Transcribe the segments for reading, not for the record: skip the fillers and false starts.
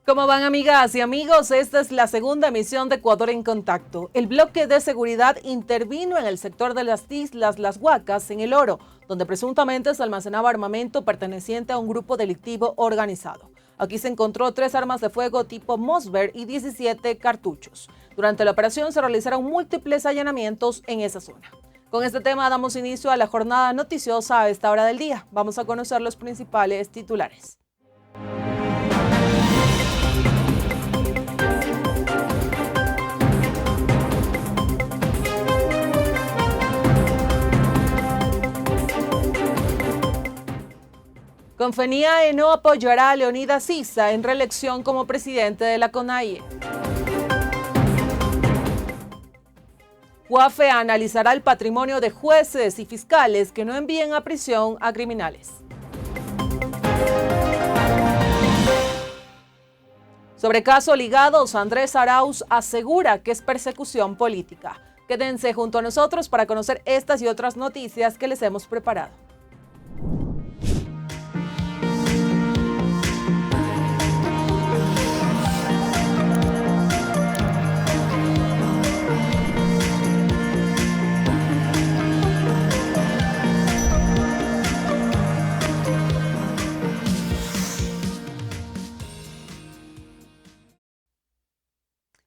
¿Cómo van, amigas y amigos? Esta es la segunda emisión de Ecuador en Contacto. El bloque de seguridad intervino en el sector de las islas Las Huacas, en El Oro, donde presuntamente se almacenaba armamento perteneciente a un grupo delictivo organizado. Aquí se encontró 3 armas de fuego tipo Mossberg y 17 cartuchos. Durante la operación se realizaron múltiples allanamientos en esa zona. Con este tema damos inicio a la jornada noticiosa a esta hora del día. Vamos a conocer los principales titulares. Confenía no apoyará a Leonidas Issa en reelección como presidente de la CONAIE. UAFE analizará el patrimonio de jueces y fiscales que no envíen a prisión a criminales. Sobre caso ligados, Andrés Arauz asegura que es persecución política. Quédense junto a nosotros para conocer estas y otras noticias que les hemos preparado.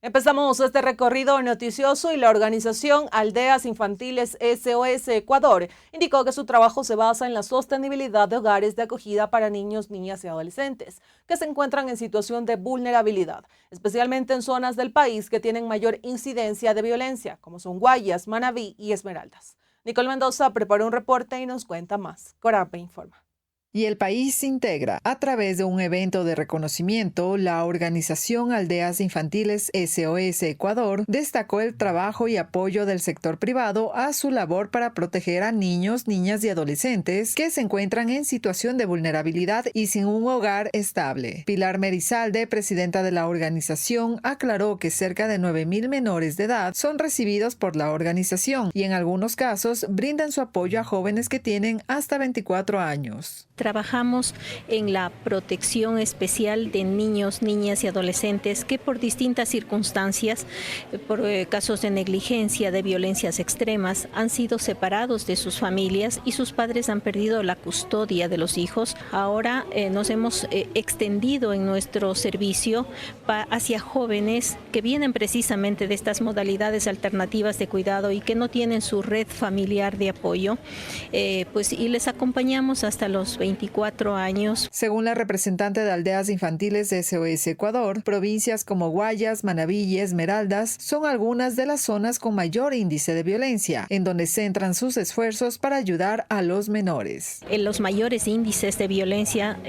Empezamos este recorrido noticioso y la organización Aldeas Infantiles SOS Ecuador indicó que su trabajo se basa en la sostenibilidad de hogares de acogida para niños, niñas y adolescentes que se encuentran en situación de vulnerabilidad, especialmente en zonas del país que tienen mayor incidencia de violencia, como son Guayas, Manabí y Esmeraldas. Nicole Mendoza preparó un reporte y nos cuenta más. Corape informa. Y el país integra, a través de un evento de reconocimiento, la organización Aldeas Infantiles SOS Ecuador destacó el trabajo y apoyo del sector privado a su labor para proteger a niños, niñas y adolescentes que se encuentran en situación de vulnerabilidad y sin un hogar estable. Pilar Merizalde, presidenta de la organización, aclaró que cerca de 9,000 menores de edad son recibidos por la organización y en algunos casos brindan su apoyo a jóvenes que tienen hasta 24 años. Trabajamos en la protección especial de niños, niñas y adolescentes que por distintas circunstancias, por casos de negligencia, de violencias extremas, han sido separados de sus familias y sus padres han perdido la custodia de los hijos. Ahora nos hemos extendido en nuestro servicio hacia jóvenes que vienen precisamente de estas modalidades alternativas de cuidado y que no tienen su red familiar de apoyo, y les acompañamos hasta los 24 años. Según la representante de Aldeas Infantiles de SOS Ecuador, provincias como Guayas, Manabí y Esmeraldas son algunas de las zonas con mayor índice de violencia, en donde centran sus esfuerzos para ayudar a los menores. En los mayores índices de violencia,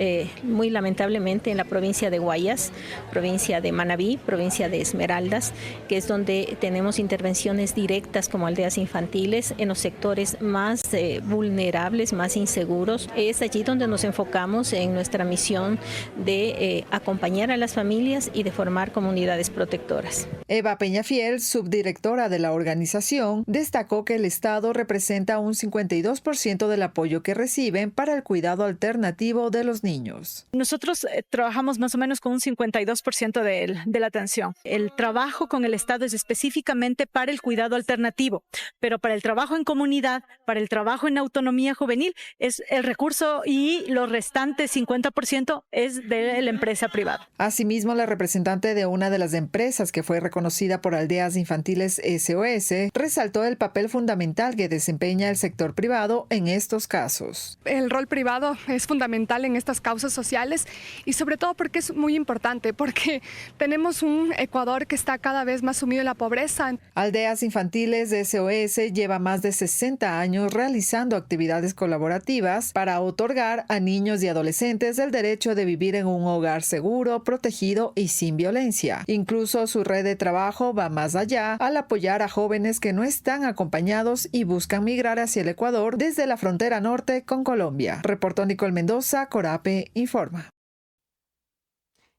muy lamentablemente, en la provincia de Guayas, provincia de Manabí, provincia de Esmeraldas, que es donde tenemos intervenciones directas como Aldeas Infantiles en los sectores más vulnerables, más inseguros. Es allí donde nos enfocamos en nuestra misión de acompañar a las familias y de formar comunidades protectoras. Eva Peñafiel, subdirectora de la organización, destacó que el Estado representa un 52% del apoyo que reciben para el cuidado alternativo de los niños. Nosotros trabajamos más o menos con un 52% de la atención. El trabajo con el Estado es específicamente para el cuidado alternativo, pero para el trabajo en comunidad, para el trabajo en autonomía juvenil, es el recurso y los restantes 50% es de la empresa privada. Asimismo, la representante de una de las empresas que fue reconocida por Aldeas Infantiles SOS resaltó el papel fundamental que desempeña el sector privado en estos casos. El rol privado es fundamental en estas causas sociales y sobre todo porque es muy importante, porque tenemos un Ecuador que está cada vez más sumido en la pobreza. Aldeas Infantiles SOS lleva más de 60 años realizando actividades colaborativas para otorgar a niños y adolescentes el derecho de vivir en un hogar seguro, protegido y sin violencia. Incluso su red de trabajo va más allá al apoyar a jóvenes que no están acompañados y buscan migrar hacia el Ecuador desde la frontera norte con Colombia. Reportó Nicole Mendoza, Corape informa.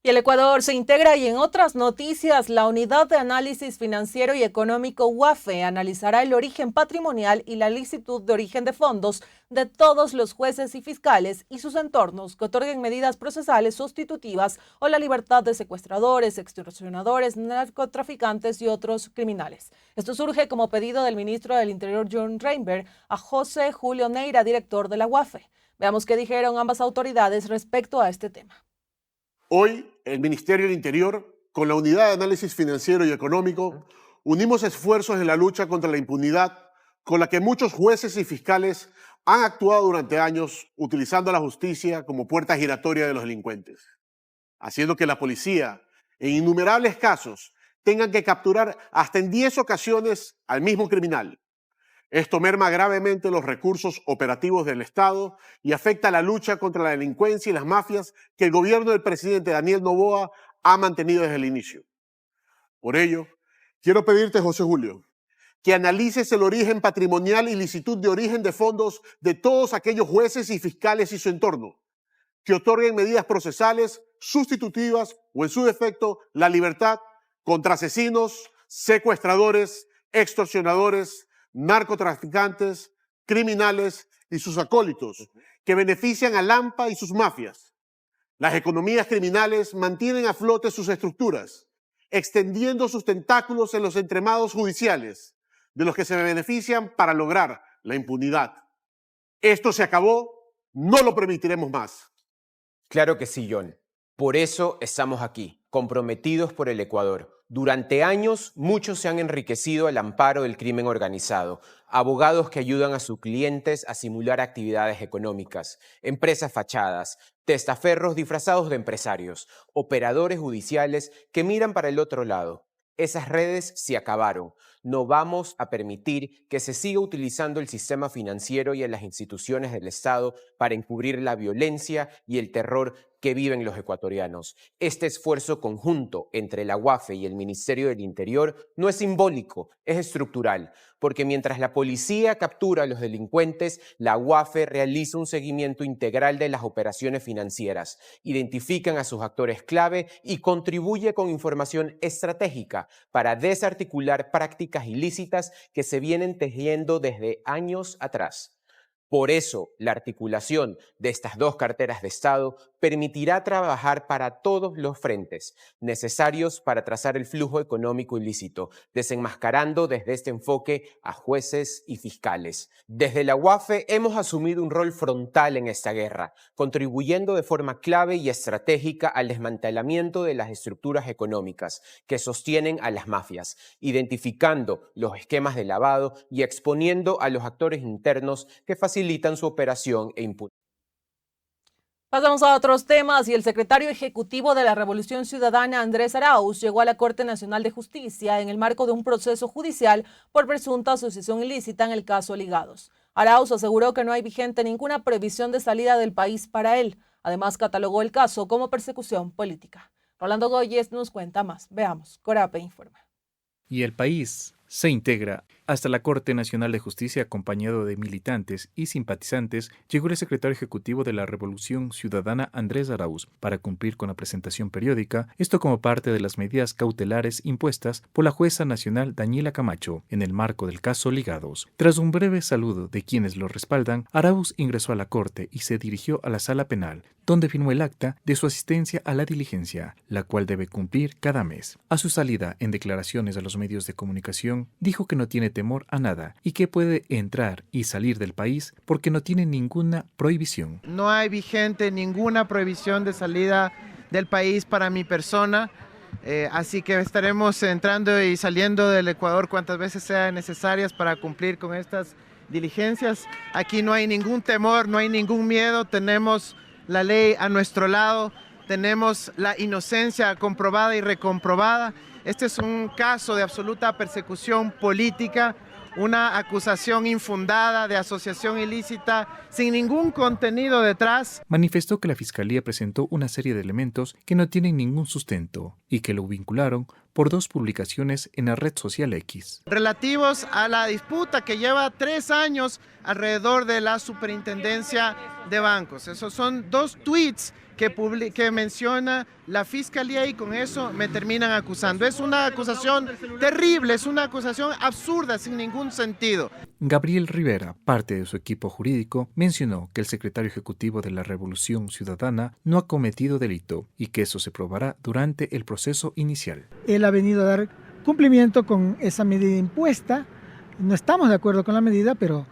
Y el Ecuador se integra y en otras noticias, la Unidad de Análisis Financiero y Económico UAFE analizará el origen patrimonial y la licitud de origen de fondos de todos los jueces y fiscales y sus entornos que otorguen medidas procesales sustitutivas o la libertad de secuestradores, extorsionadores, narcotraficantes y otros criminales. Esto surge como pedido del ministro del Interior John Reinberg a José Julio Neira, director de la UAFE. Veamos qué dijeron ambas autoridades respecto a este tema. Hoy, el Ministerio del Interior, con la Unidad de Análisis Financiero y Económico, unimos esfuerzos en la lucha contra la impunidad con la que muchos jueces y fiscales han actuado durante años utilizando a la justicia como puerta giratoria de los delincuentes, haciendo que la policía, en innumerables casos, tengan que capturar hasta en 10 ocasiones al mismo criminal. Esto merma gravemente los recursos operativos del Estado y afecta la lucha contra la delincuencia y las mafias que el gobierno del presidente Daniel Noboa ha mantenido desde el inicio. Por ello, quiero pedirte, José Julio, que analices el origen patrimonial y licitud de origen de fondos de todos aquellos jueces y fiscales y su entorno, que otorguen medidas procesales, sustitutivas o, en su defecto, la libertad contra asesinos, secuestradores, extorsionadores, narcotraficantes, criminales y sus acólitos, que benefician a Lampa y sus mafias. Las economías criminales mantienen a flote sus estructuras, extendiendo sus tentáculos en los entremados judiciales, de los que se benefician para lograr la impunidad. Esto se acabó, no lo permitiremos más. Claro que sí, John. Por eso estamos aquí, comprometidos por el Ecuador. Durante años, muchos se han enriquecido al amparo del crimen organizado. Abogados que ayudan a sus clientes a simular actividades económicas, empresas fachadas, testaferros disfrazados de empresarios, operadores judiciales que miran para el otro lado. Esas redes se acabaron. No vamos a permitir que se siga utilizando el sistema financiero y en las instituciones del Estado para encubrir la violencia y el terror que viven los ecuatorianos. Este esfuerzo conjunto entre la UAFE y el Ministerio del Interior no es simbólico, es estructural, porque mientras la policía captura a los delincuentes, la UAFE realiza un seguimiento integral de las operaciones financieras, identifican a sus actores clave y contribuye con información estratégica para desarticular prácticas ilícitas que se vienen tejiendo desde años atrás. Por eso, la articulación de estas dos carteras de Estado permitirá trabajar para todos los frentes necesarios para trazar el flujo económico ilícito, desenmascarando desde este enfoque a jueces y fiscales. Desde la UAFE hemos asumido un rol frontal en esta guerra, contribuyendo de forma clave y estratégica al desmantelamiento de las estructuras económicas que sostienen a las mafias, identificando los esquemas de lavado y exponiendo a los actores internos que facilitan su operación e impunidad. Pasamos a otros temas y el secretario ejecutivo de la Revolución Ciudadana, Andrés Arauz, llegó a la Corte Nacional de Justicia en el marco de un proceso judicial por presunta asociación ilícita en el caso Ligados. Arauz aseguró que no hay vigente ninguna prohibición de salida del país para él. Además, catalogó el caso como persecución política. Rolando Goyes nos cuenta más. Veamos, Corape informa. Y el país se integra. Hasta la Corte Nacional de Justicia, acompañado de militantes y simpatizantes, llegó el secretario ejecutivo de la Revolución Ciudadana, Andrés Arauz, para cumplir con la presentación periódica, esto como parte de las medidas cautelares impuestas por la jueza nacional Daniela Camacho en el marco del caso Ligados. Tras un breve saludo de quienes lo respaldan, Arauz ingresó a la Corte y se dirigió a la Sala Penal, donde firmó el acta de su asistencia a la diligencia, la cual debe cumplir cada mes. A su salida, en declaraciones a los medios de comunicación, dijo que no tiene temor a nada y que puede entrar y salir del país porque no tiene ninguna prohibición. No hay vigente ninguna prohibición de salida del país para mi persona, así que estaremos entrando y saliendo del Ecuador cuantas veces sean necesarias para cumplir con estas diligencias. Aquí no hay ningún temor, no hay ningún miedo, tenemos la ley a nuestro lado, tenemos la inocencia comprobada y recomprobada. Este es un caso de absoluta persecución política, una acusación infundada de asociación ilícita sin ningún contenido detrás. Manifestó que la Fiscalía presentó una serie de elementos que no tienen ningún sustento y que lo vincularon por 2 publicaciones en la red social X. Relativos a la disputa que lleva 3 años alrededor de la superintendencia de bancos. Esos son 2 tweets que menciona la Fiscalía y con eso me terminan acusando. Es una acusación terrible, es una acusación absurda, sin ningún sentido. Gabriel Rivera, parte de su equipo jurídico, mencionó que el secretario ejecutivo de la Revolución Ciudadana no ha cometido delito y que eso se probará durante el proceso inicial. Él ha venido a dar cumplimiento con esa medida impuesta. No estamos de acuerdo con la medida, pero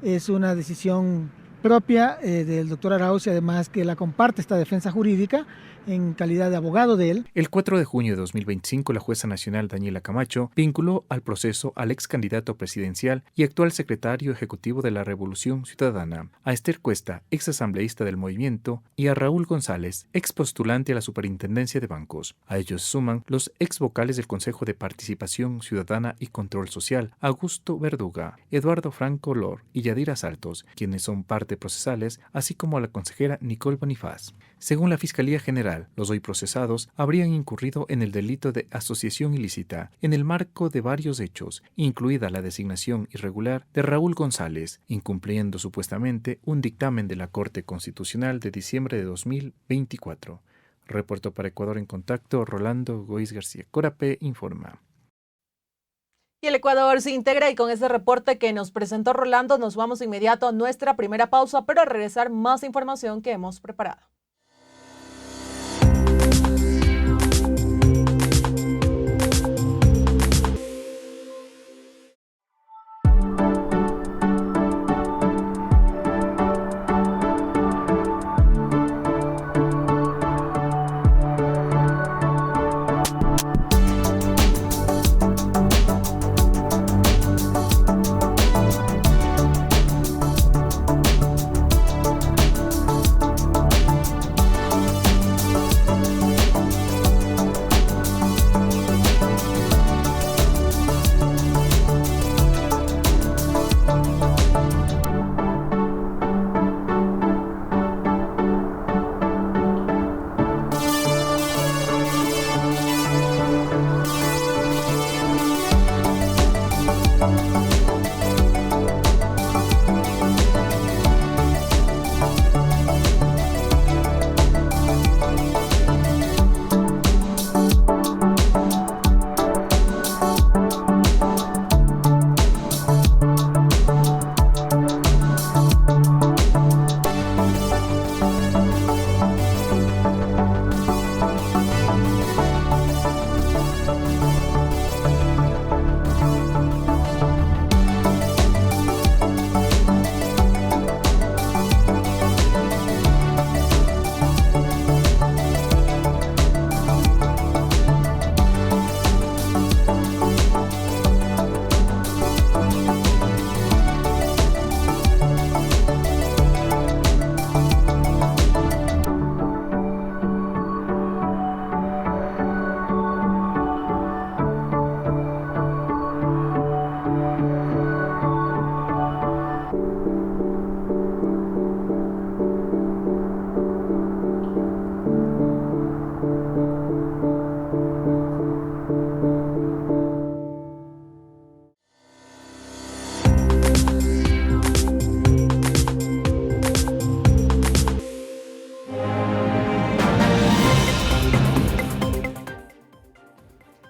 es una decisión propia del doctor Arauz y además que la comparte esta defensa jurídica en calidad de abogado de él. El 4 de junio de 2025, la jueza nacional Daniela Camacho vinculó al proceso al ex candidato presidencial y actual secretario ejecutivo de la Revolución Ciudadana, a Esther Cuesta, ex asambleísta del movimiento, y a Raúl González, ex postulante a la superintendencia de bancos. A ellos se suman los ex vocales del Consejo de Participación Ciudadana y Control Social, Augusto Verduga, Eduardo Franco Lor y Yadira Saltos, quienes son parte procesales, así como a la consejera Nicole Bonifaz. Según la Fiscalía General, los hoy procesados habrían incurrido en el delito de asociación ilícita en el marco de varios hechos, incluida la designación irregular de Raúl González, incumpliendo supuestamente un dictamen de la Corte Constitucional de diciembre de 2024. Reportó para Ecuador en Contacto Rolando Goiz García. Corapé informa. Y el Ecuador se integra y con este reporte que nos presentó Rolando nos vamos de inmediato a nuestra primera pausa, pero a regresar más información que hemos preparado.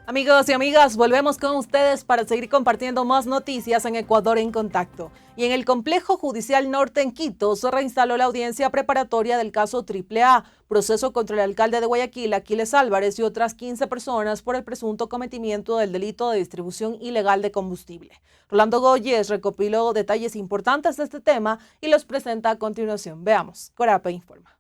Amigos y amigas, volvemos con ustedes para seguir compartiendo más noticias en Ecuador en Contacto. Y en el Complejo Judicial Norte en Quito se reinstaló la audiencia preparatoria del caso AAA, proceso contra el alcalde de Guayaquil, Aquiles Álvarez, y otras 15 personas por el presunto cometimiento del delito de distribución ilegal de combustible. Rolando Goyes recopiló detalles importantes de este tema y los presenta a continuación. Veamos, Corapé informa.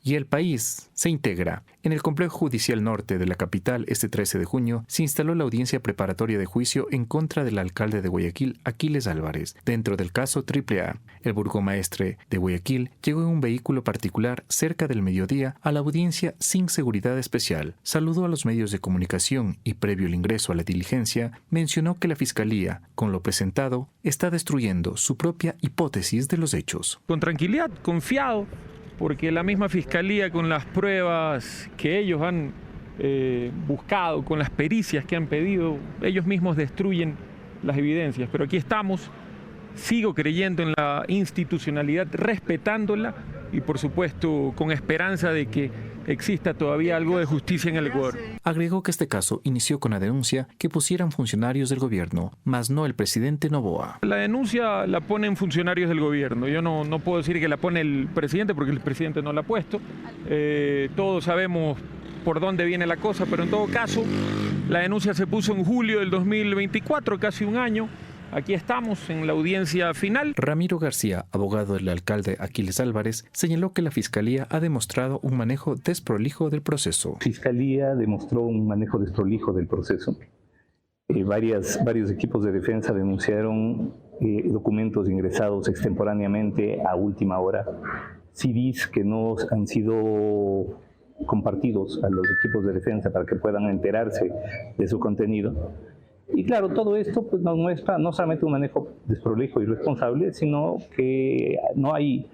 Y el país se integra. En el Complejo Judicial Norte de la capital, este 13 de junio, se instaló la audiencia preparatoria de juicio en contra del alcalde de Guayaquil, Aquiles Álvarez, dentro del caso AAA. El burgomaestre de Guayaquil llegó en un vehículo particular cerca del mediodía a la audiencia sin seguridad especial. Saludó a los medios de comunicación y, previo al ingreso a la diligencia, mencionó que la Fiscalía, con lo presentado, está destruyendo su propia hipótesis de los hechos. Con tranquilidad, confiado, porque la misma Fiscalía, con las pruebas que ellos han buscado, con las pericias que han pedido, ellos mismos destruyen las evidencias. Pero aquí estamos, sigo creyendo en la institucionalidad, respetándola y por supuesto con esperanza de que exista todavía algo de justicia en el Ecuador. Agregó que este caso inició con la denuncia que pusieran funcionarios del gobierno, mas no el presidente Noboa. La denuncia la ponen funcionarios del gobierno. Yo no puedo decir que la pone el presidente porque el presidente no la ha puesto. Todos sabemos por dónde viene la cosa, pero en todo caso la denuncia se puso en julio del 2024, casi un año. Aquí estamos en la audiencia final. Ramiro García, abogado del alcalde Aquiles Álvarez, señaló que la Fiscalía ha demostrado un manejo desprolijo del proceso. Fiscalía demostró un manejo desprolijo del proceso. Varios equipos de defensa denunciaron documentos ingresados extemporáneamente a última hora, CDs que no han sido compartidos a los equipos de defensa para que puedan enterarse de su contenido. Y claro, todo esto pues, nos muestra no solamente un manejo desprolijo y irresponsable, sino que no hay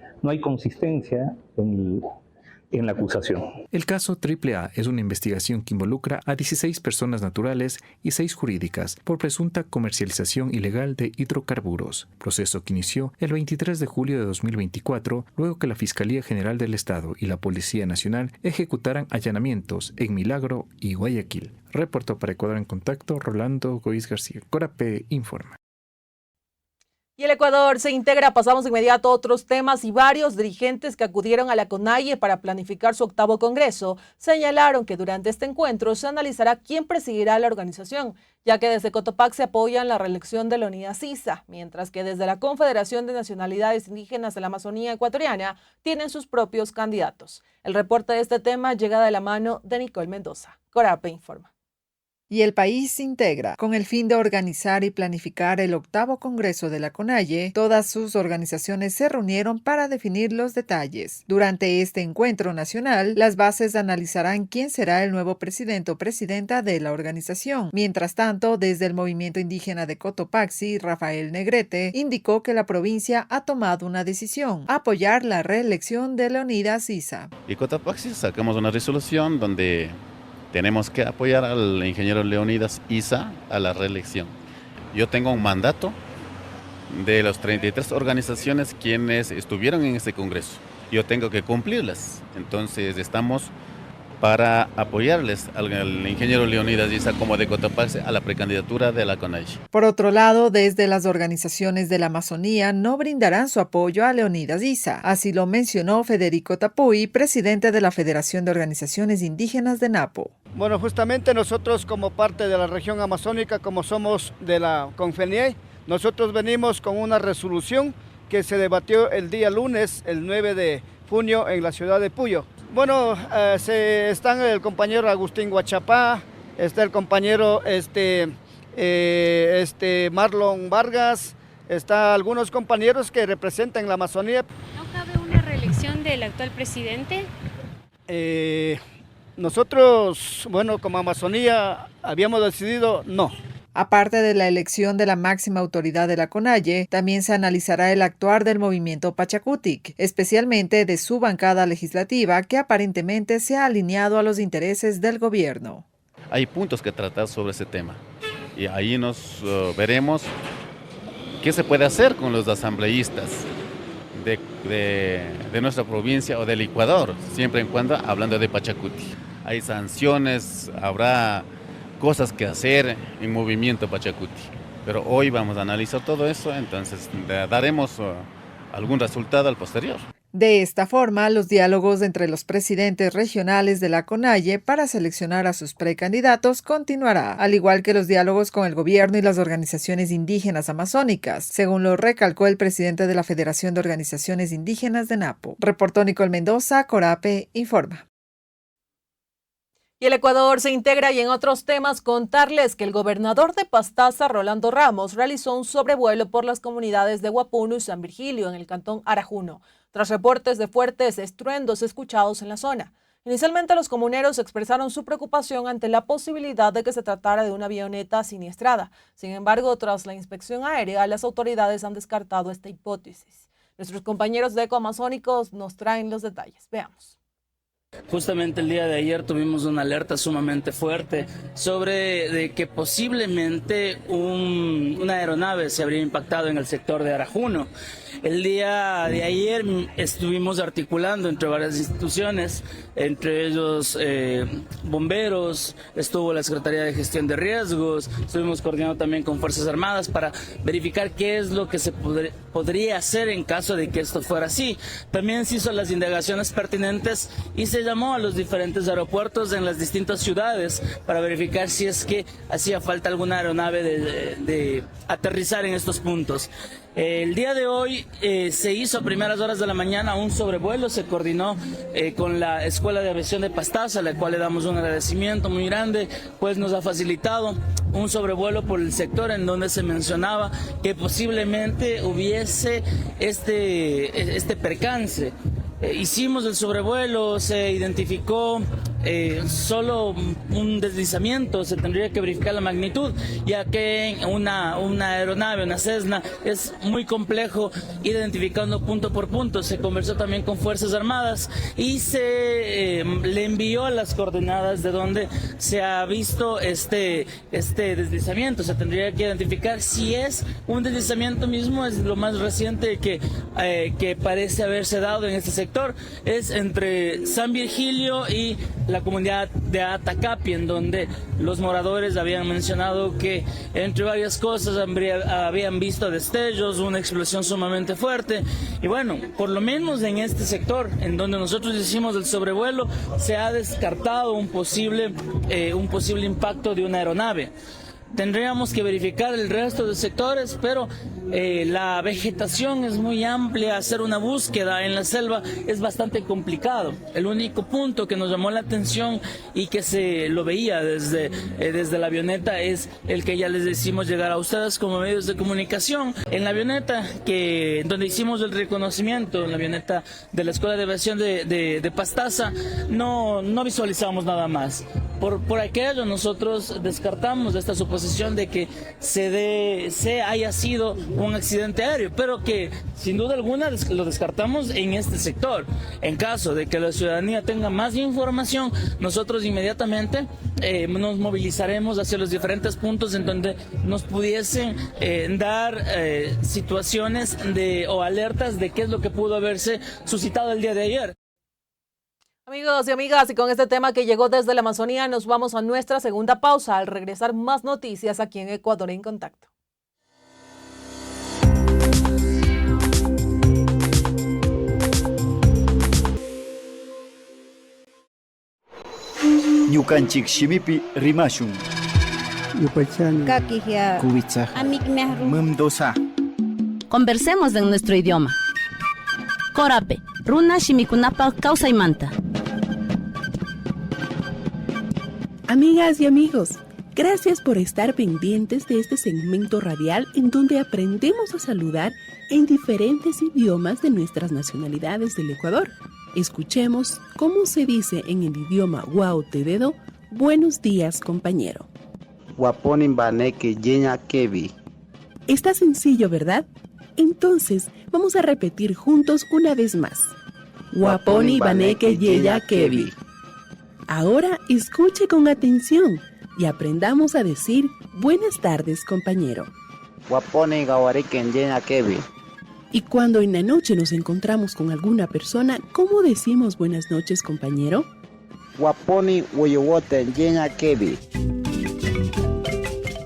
consistencia en la acusación. El caso AAA es una investigación que involucra a 16 personas naturales y 6 jurídicas por presunta comercialización ilegal de hidrocarburos, proceso que inició el 23 de julio de 2024, luego que la Fiscalía General del Estado y la Policía Nacional ejecutaran allanamientos en Milagro y Guayaquil. Reportó para Ecuador en Contacto Rolando Goiz García. Corape informa. Y el Ecuador se integra. Pasamos de inmediato a otros temas y varios dirigentes que acudieron a la CONAIE para planificar su 8º Congreso señalaron que durante este encuentro se analizará quién presidirá la organización, ya que desde Cotopaxi apoyan la reelección de Leonidas Issa, mientras que desde la Confederación de Nacionalidades Indígenas de la Amazonía Ecuatoriana tienen sus propios candidatos. El reporte de este tema llega de la mano de Nicole Mendoza. Corape informa. Y el país se integra. Con el fin de organizar y planificar el 8º Congreso de la CONAIE, todas sus organizaciones se reunieron para definir los detalles. Durante este encuentro nacional, las bases analizarán quién será el nuevo presidente o presidenta de la organización. Mientras tanto, desde el movimiento indígena de Cotopaxi, Rafael Negrete, indicó que la provincia ha tomado una decisión: apoyar la reelección de Leonidas Issa. Y Cotopaxi sacamos una resolución donde tenemos que apoyar al ingeniero Leonidas Issa a la reelección. Yo tengo un mandato de las 33 organizaciones quienes estuvieron en ese congreso. Yo tengo que cumplirlas. Entonces estamos para apoyarles al ingeniero Leonidas Issa como de Cotopaxi a la precandidatura de la CONAIE. Por otro lado, desde las organizaciones de la Amazonía no brindarán su apoyo a Leonidas Issa. Así lo mencionó Federico Tapuy, presidente de la Federación de Organizaciones Indígenas de Napo. Bueno, justamente nosotros como parte de la región amazónica, como somos de la CONFENIE, nosotros venimos con una resolución que se debatió el día lunes, el 9 de junio, en la ciudad de Puyo. Bueno, están el compañero Agustín Guachapá, está el compañero Marlon Vargas, está algunos compañeros que representan la Amazonía. ¿No cabe una reelección del actual presidente? Nosotros, bueno, como Amazonía habíamos decidido no. Aparte de la elección de la máxima autoridad de la CONAIE, también se analizará el actuar del movimiento Pachacutic, especialmente de su bancada legislativa, que aparentemente se ha alineado a los intereses del gobierno. Hay puntos que tratar sobre ese tema y ahí nos veremos qué se puede hacer con los asambleístas de nuestra provincia o del Ecuador, siempre y cuando hablando de Pachacuti. Hay sanciones, habrá cosas que hacer en movimiento Pachacuti. Pero hoy vamos a analizar todo eso, entonces daremos algún resultado al posterior. De esta forma, los diálogos entre los presidentes regionales de la CONAIE para seleccionar a sus precandidatos continuará, al igual que los diálogos con el gobierno y las organizaciones indígenas amazónicas, según lo recalcó el presidente de la Federación de Organizaciones Indígenas de Napo. Reportó Nicole Mendoza, Corape informa. Y el Ecuador se integra. Y en otros temas, contarles que el gobernador de Pastaza, Rolando Ramos, realizó un sobrevuelo por las comunidades de Huapuno y San Virgilio en el cantón Arajuno, tras reportes de fuertes estruendos escuchados en la zona. Inicialmente los comuneros expresaron su preocupación ante la posibilidad de que se tratara de una avioneta siniestrada. Sin embargo, tras la inspección aérea, las autoridades han descartado esta hipótesis. Nuestros compañeros de Ecoamazónicos nos traen los detalles. Veamos. Justamente el día de ayer tuvimos una alerta sumamente fuerte sobre de que posiblemente una aeronave se habría impactado en el sector de Arajuno. El día de ayer estuvimos articulando entre varias instituciones, entre ellos bomberos, estuvo la Secretaría de Gestión de Riesgos, estuvimos coordinando también con Fuerzas Armadas para verificar qué es lo que se podría hacer en caso de que esto fuera así. También se hizo las indagaciones pertinentes y se llamó a los diferentes aeropuertos en las distintas ciudades para verificar si es que hacía falta alguna aeronave de aterrizar en estos puntos. El día de hoy se hizo a primeras horas de la mañana un sobrevuelo, se coordinó con la Escuela de Aviación de Pastaza, a la cual le damos un agradecimiento muy grande, pues nos ha facilitado un sobrevuelo por el sector en donde se mencionaba que posiblemente hubiese este percance. Hicimos el sobrevuelo, se identificó solo un deslizamiento, se tendría que verificar la magnitud, ya que una aeronave, una Cessna, es muy complejo ir identificando punto por punto. Se conversó también con Fuerzas Armadas y se le envió las coordenadas de donde se ha visto este deslizamiento. Se tendría que identificar si es un deslizamiento mismo, es lo más reciente que parece haberse dado en este sector, es entre San Virgilio y la comunidad de Atacapi, en donde los moradores habían mencionado que entre varias cosas habían visto destellos, una explosión sumamente fuerte. Y bueno, por lo menos en este sector en donde nosotros hicimos el sobrevuelo se ha descartado un posible impacto de una aeronave. Tendríamos que verificar el resto de sectores, pero la vegetación es muy amplia, hacer una búsqueda en la selva es bastante complicado. El único punto que nos llamó la atención y que se lo veía desde la avioneta es el que ya les decimos llegar a ustedes como medios de comunicación. En la avioneta donde hicimos el reconocimiento, en la avioneta de la Escuela de Aviación de Pastaza, no visualizamos nada más. Por aquello nosotros descartamos esta suposición de que se haya sido un accidente aéreo, pero que sin duda alguna lo descartamos en este sector. En caso de que la ciudadanía tenga más información, nosotros inmediatamente nos movilizaremos hacia los diferentes puntos en donde nos pudiesen dar situaciones o alertas de qué es lo que pudo haberse suscitado el día de ayer. Amigos y amigas, y con este tema que llegó desde la Amazonía, nos vamos a nuestra segunda pausa. Al regresar, más noticias aquí en Ecuador en Contacto. Ñukanchik shimipi rimashun. Kakihia. Kubitsa. Mumdosa. Conversemos en nuestro idioma. Korape, runa shimikunapa kawsaymanta. Amigas y amigos, gracias por estar pendientes de este segmento radial en donde aprendemos a saludar en diferentes idiomas de nuestras nacionalidades del Ecuador. Escuchemos cómo se dice en el idioma Guautededo, buenos días, compañero. Está sencillo, ¿verdad? Entonces, vamos a repetir juntos una vez más. Waponi baneke yeya kebi. Ahora escuche con atención y aprendamos a decir buenas tardes, compañero. Waponi gawareken yeya kebi. Y cuando en la noche nos encontramos con alguna persona, ¿cómo decimos buenas noches, compañero? Waponi woyowoten yeya kebi.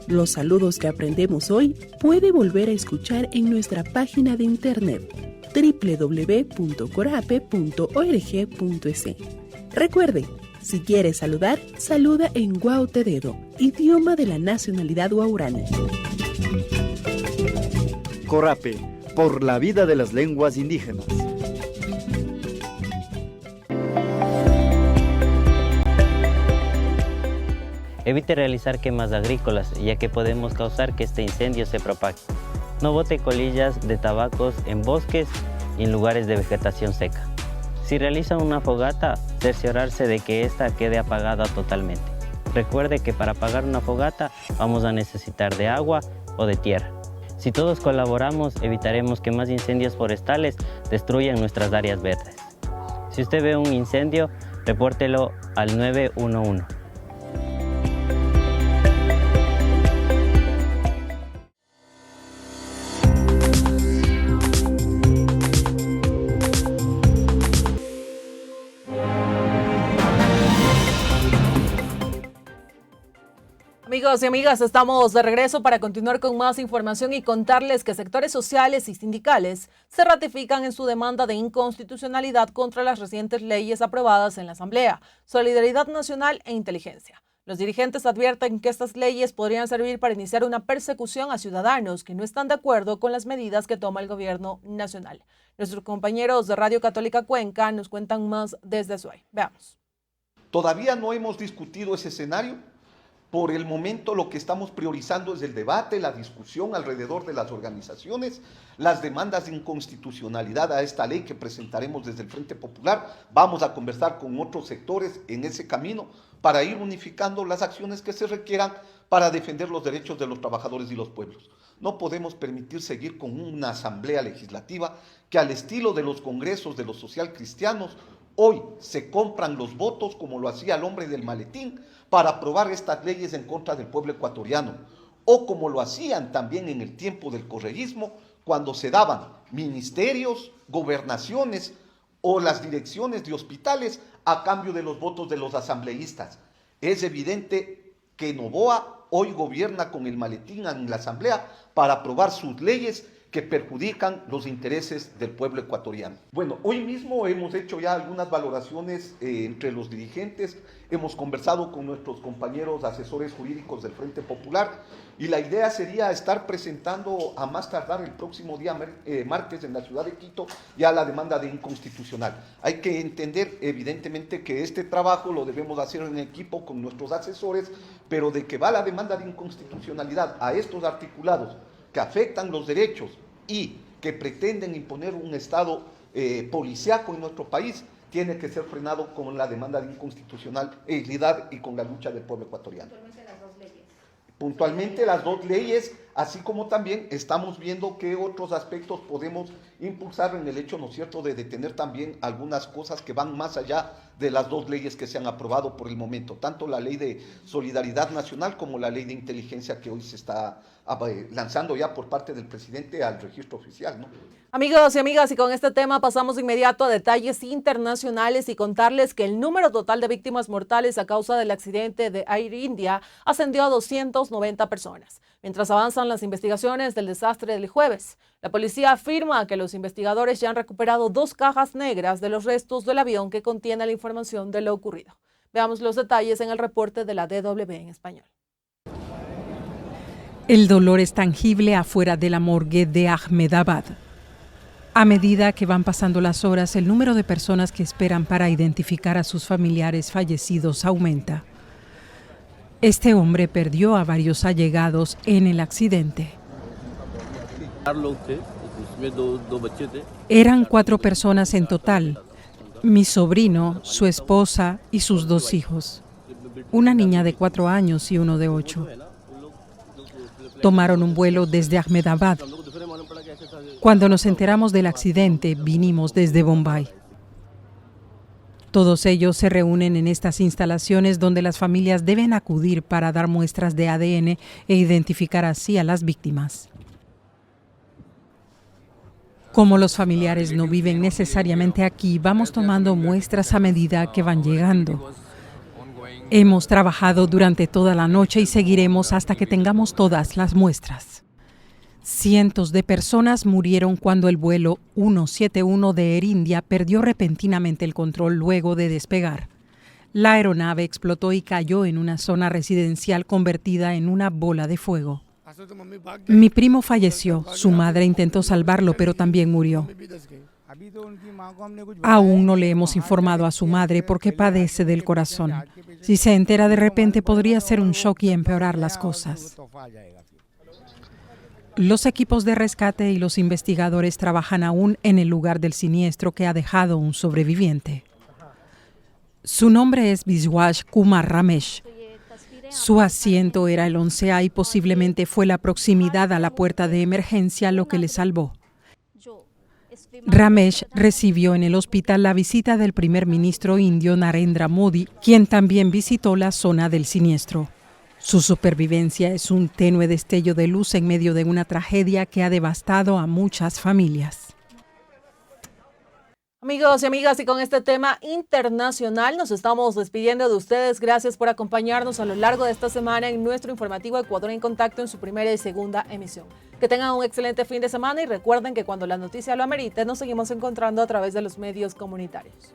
Los saludos que aprendemos hoy puede volver a escuchar en nuestra página de internet www.corape.org.es. Recuerde, si quiere saludar, saluda en Guautededo, idioma de la nacionalidad guaurani. Corape, por la vida de las lenguas indígenas. Evite realizar quemas agrícolas, ya que podemos causar que este incendio se propague. No bote colillas de tabacos en bosques y en lugares de vegetación seca. Si realiza una fogata, cerciorarse de que ésta quede apagada totalmente. Recuerde que para apagar una fogata vamos a necesitar de agua o de tierra. Si todos colaboramos, evitaremos que más incendios forestales destruyan nuestras áreas verdes. Si usted ve un incendio, repórtelo al 911. Amigos y amigas, estamos de regreso para continuar con más información y contarles que sectores sociales y sindicales se ratifican en su demanda de inconstitucionalidad contra las recientes leyes aprobadas en la Asamblea, Solidaridad Nacional e Inteligencia. Los dirigentes advierten que estas leyes podrían servir para iniciar una persecución a ciudadanos que no están de acuerdo con las medidas que toma el gobierno nacional. Nuestros compañeros de Radio Católica Cuenca nos cuentan más desde Azuay. Veamos. Todavía no hemos discutido ese escenario. Por el momento lo que estamos priorizando es el debate, la discusión alrededor de las organizaciones, las demandas de inconstitucionalidad a esta ley que presentaremos desde el Frente Popular. Vamos a conversar con otros sectores en ese camino para ir unificando las acciones que se requieran para defender los derechos de los trabajadores y los pueblos. No podemos permitir seguir con una asamblea legislativa que al estilo de los congresos de los socialcristianos hoy se compran los votos como lo hacía el hombre del maletín para aprobar estas leyes en contra del pueblo ecuatoriano, o como lo hacían también en el tiempo del correísmo, cuando se daban ministerios, gobernaciones o las direcciones de hospitales a cambio de los votos de los asambleístas. Es evidente que Noboa hoy gobierna con el maletín en la asamblea para aprobar sus leyes que perjudican los intereses del pueblo ecuatoriano. Bueno, hoy mismo hemos hecho ya algunas valoraciones entre los dirigentes, hemos conversado con nuestros compañeros asesores jurídicos del Frente Popular y la idea sería estar presentando a más tardar el próximo día martes en la ciudad de Quito ya la demanda de inconstitucional. Hay que entender evidentemente que este trabajo lo debemos hacer en equipo con nuestros asesores, pero de que va la demanda de inconstitucionalidad a estos articulados que afectan los derechos y que pretenden imponer un Estado policíaco en nuestro país, tiene que ser frenado con la demanda de inconstitucionalidad y con la lucha del pueblo ecuatoriano. Puntualmente las dos leyes, así como también estamos viendo qué otros aspectos podemos impulsar en el hecho, ¿no es cierto?, de detener también algunas cosas que van más allá de las dos leyes que se han aprobado por el momento, tanto la ley de solidaridad nacional como la ley de inteligencia que hoy se está lanzando ya por parte del presidente al registro oficial, ¿no? Amigos y amigas, y con este tema pasamos de inmediato a detalles internacionales y contarles que el número total de víctimas mortales a causa del accidente de Air India ascendió a 290 personas. Mientras avanzan las investigaciones del desastre del jueves, la policía afirma que los investigadores ya han recuperado 2 cajas negras de los restos del avión que contiene la información de lo ocurrido. Veamos los detalles en el reporte de la DW en español. El dolor es tangible afuera de la morgue de Ahmedabad. A medida que van pasando las horas, el número de personas que esperan para identificar a sus familiares fallecidos aumenta. Este hombre perdió a varios allegados en el accidente. Eran 4 personas en total: mi sobrino, su esposa y sus 2 hijos. Una niña de 4 años y uno de 8. Tomaron un vuelo desde Ahmedabad. Cuando nos enteramos del accidente, vinimos desde Bombay. Todos ellos se reúnen en estas instalaciones donde las familias deben acudir para dar muestras de ADN e identificar así a las víctimas. Como los familiares no viven necesariamente aquí, vamos tomando muestras a medida que van llegando. Hemos trabajado durante toda la noche y seguiremos hasta que tengamos todas las muestras. Cientos de personas murieron cuando el vuelo 171 de Air India perdió repentinamente el control luego de despegar. La aeronave explotó y cayó en una zona residencial convertida en una bola de fuego. Mi primo falleció, su madre intentó salvarlo, pero también murió. Aún no le hemos informado a su madre porque padece del corazón. Si se entera de repente podría ser un shock y empeorar las cosas. Los equipos de rescate y los investigadores trabajan aún en el lugar del siniestro que ha dejado un sobreviviente. Su nombre es Biswash Kumar Ramesh. Su asiento era el 11A y posiblemente fue la proximidad a la puerta de emergencia lo que le salvó. Ramesh recibió en el hospital la visita del primer ministro indio Narendra Modi, quien también visitó la zona del siniestro. Su supervivencia es un tenue destello de luz en medio de una tragedia que ha devastado a muchas familias. Amigos y amigas, y con este tema internacional nos estamos despidiendo de ustedes. Gracias por acompañarnos a lo largo de esta semana en nuestro informativo Ecuador en Contacto en su primera y segunda emisión. Que tengan un excelente fin de semana y recuerden que cuando la noticia lo amerite nos seguimos encontrando a través de los medios comunitarios.